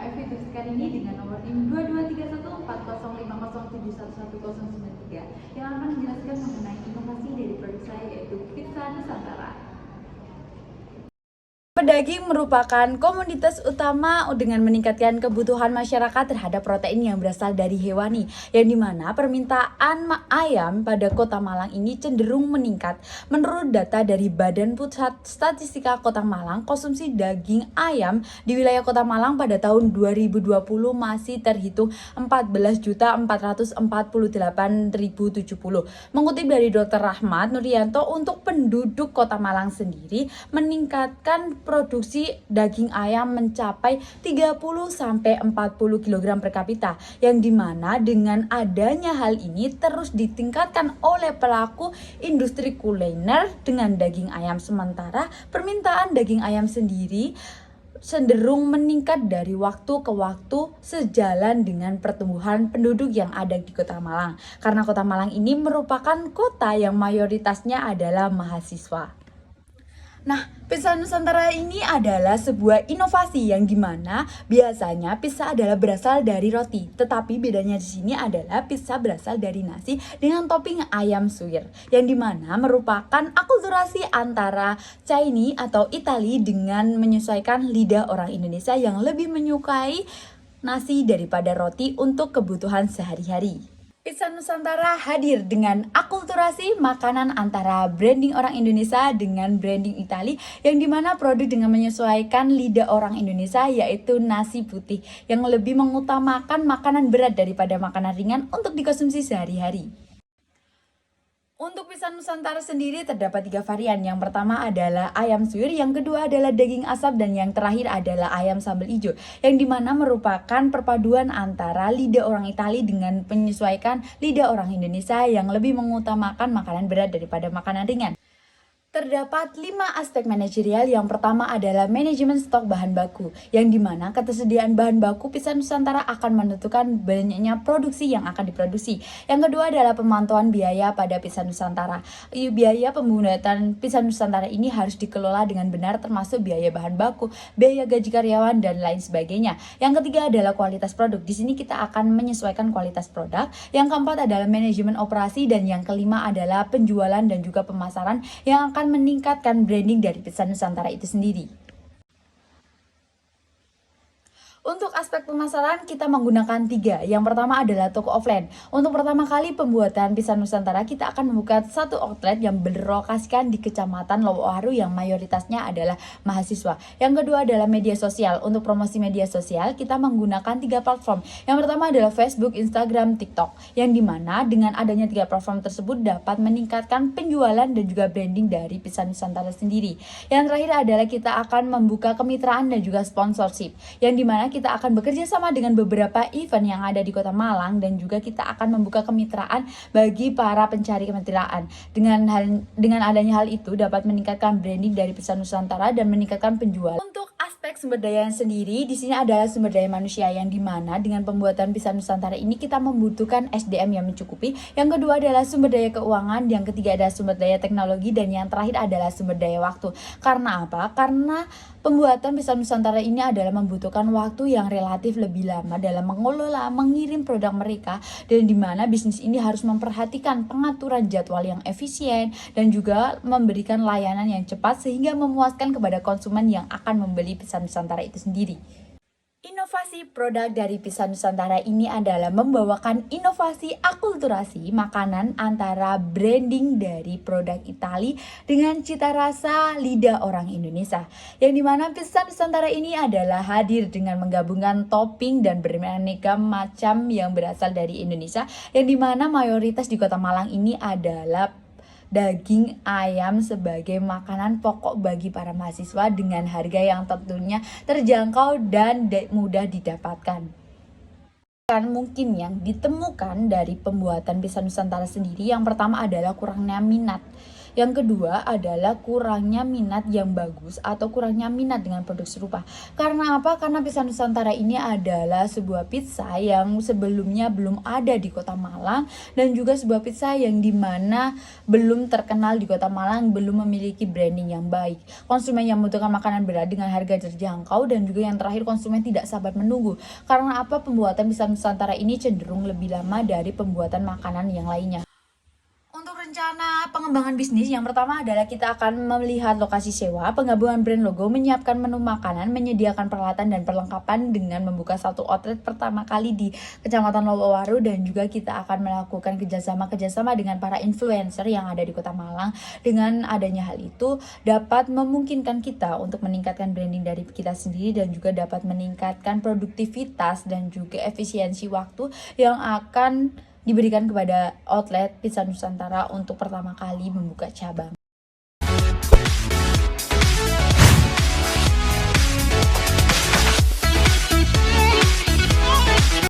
Evi Rizkan ini dengan nomor NIM 22314050711193 yang akan menjelaskan mengenai inovasi dari produk saya yaitu pizza Nusantara. Daging merupakan komoditas utama dengan meningkatkan kebutuhan masyarakat terhadap protein yang berasal dari hewani, yang dimana permintaan ayam pada Kota Malang ini cenderung meningkat. Menurut data dari Badan Pusat Statistika Kota Malang, konsumsi daging ayam di wilayah Kota Malang pada tahun 2020 masih terhitung 14.448.070. Mengutip dari Dr. Rahmat Nuryanto, untuk penduduk Kota Malang sendiri meningkatkan produksi daging ayam mencapai 30-40 kg per kapita, yang dimana dengan adanya hal ini terus ditingkatkan oleh pelaku industri kuliner dengan daging ayam. Sementara permintaan daging ayam sendiri cenderung meningkat dari waktu ke waktu sejalan dengan pertumbuhan penduduk yang ada di Kota Malang, karena Kota Malang ini merupakan kota yang mayoritasnya adalah mahasiswa. Nah, pizza Nusantara ini adalah sebuah inovasi yang dimana biasanya pizza adalah berasal dari roti, tetapi bedanya di sini adalah pizza berasal dari nasi dengan topping ayam suwir, yang dimana merupakan akulturasi antara Chinese atau Italia dengan menyesuaikan lidah orang Indonesia yang lebih menyukai nasi daripada roti untuk kebutuhan sehari-hari. Pizza Nusantara hadir dengan akulturasi makanan antara branding orang Indonesia dengan branding Italia, yang dimana produk dengan menyesuaikan lidah orang Indonesia yaitu nasi putih yang lebih mengutamakan makanan berat daripada makanan ringan untuk dikonsumsi sehari-hari. Untuk pizza Nusantara sendiri terdapat 3 varian. Yang pertama adalah ayam suwir, yang kedua adalah daging asap, dan yang terakhir adalah ayam sambal hijau, yang dimana merupakan perpaduan antara lidah orang Italia dengan menyesuaikan lidah orang Indonesia yang lebih mengutamakan makanan berat daripada makanan ringan. Terdapat 5 aspek manajerial. Yang pertama adalah manajemen stok bahan baku, yang dimana ketersediaan bahan baku pizza Nusantara akan menentukan banyaknya produksi yang akan diproduksi. Yang kedua adalah pemantauan biaya pada pizza Nusantara. Biaya pembuatan pizza Nusantara ini harus dikelola dengan benar, termasuk biaya bahan baku, biaya gaji karyawan, dan lain sebagainya. Yang ketiga adalah kualitas produk. Di sini kita akan menyesuaikan kualitas produk. Yang keempat adalah manajemen operasi, dan yang kelima adalah penjualan dan juga pemasaran yang akan meningkatkan branding dari pizza Nusantara itu sendiri. Untuk aspek pemasaran kita menggunakan 3. Yang pertama adalah toko offline. Untuk pertama kali pembuatan pizza Nusantara, kita akan membuka satu outlet yang berlokasikan di Kecamatan Lowoharu yang mayoritasnya adalah mahasiswa. Yang kedua adalah media sosial. Untuk promosi media sosial kita menggunakan 3 platform. Yang pertama adalah Facebook, Instagram, TikTok, yang dimana dengan adanya 3 platform tersebut dapat meningkatkan penjualan dan juga branding dari pizza Nusantara sendiri. Yang terakhir adalah kita akan membuka kemitraan dan juga sponsorship, yang dimana kita akan bekerja sama dengan beberapa event yang ada di Kota Malang, dan juga kita akan membuka kemitraan bagi para pencari kemitraan. Dengan adanya hal itu dapat meningkatkan branding dari pizza Nusantara dan meningkatkan penjualan. Untuk aspek sumber daya sendiri, di sini adalah sumber daya manusia, yang dimana dengan pembuatan pizza Nusantara ini kita membutuhkan SDM yang mencukupi. Yang kedua adalah sumber daya keuangan, yang ketiga adalah sumber daya teknologi, dan yang terakhir adalah sumber daya waktu. Karena apa? Karena pembuatan pizza Nusantara ini adalah membutuhkan waktu yang relatif lebih lama dalam mengelola, mengirim produk mereka, dan dimana bisnis ini harus memperhatikan pengaturan jadwal yang efisien dan juga memberikan layanan yang cepat sehingga memuaskan kepada konsumen yang akan membeli pizza Nusantara itu sendiri. Inovasi produk dari pizza Nusantara ini adalah membawakan inovasi akulturasi makanan antara branding dari produk Italia dengan cita rasa lidah orang Indonesia, yang dimana pizza Nusantara ini adalah hadir dengan menggabungkan topping dan beraneka macam yang berasal dari Indonesia, yang dimana mayoritas di Kota Malang ini adalah daging ayam sebagai makanan pokok bagi para mahasiswa dengan harga yang tentunya terjangkau dan mudah didapatkan. Mungkin yang ditemukan dari pembuatan pizza Nusantara sendiri, yang pertama adalah kurangnya minat. Yang kedua adalah kurangnya minat yang bagus atau kurangnya minat dengan produk serupa. Karena apa? Karena pizza Nusantara ini adalah sebuah pizza yang sebelumnya belum ada di Kota Malang, dan juga sebuah pizza yang dimana belum terkenal di Kota Malang, belum memiliki branding yang baik. Konsumen yang membutuhkan makanan berat dengan harga terjangkau, dan juga yang terakhir konsumen tidak sabar menunggu. Karena apa? Pembuatan pizza Nusantara ini cenderung lebih lama dari pembuatan makanan yang lainnya. Untuk rencana pengembangan bisnis, yang pertama adalah kita akan melihat lokasi sewa, penggabungan brand logo, menyiapkan menu makanan, menyediakan peralatan dan perlengkapan dengan membuka satu outlet pertama kali di Kecamatan Lowowaru, dan juga kita akan melakukan kerjasama dengan para influencer yang ada di Kota Malang. Dengan adanya hal itu dapat memungkinkan kita untuk meningkatkan branding dari kita sendiri, dan juga dapat meningkatkan produktivitas dan juga efisiensi waktu yang akan diberikan kepada outlet Pizza Nusantara untuk pertama kali membuka cabang.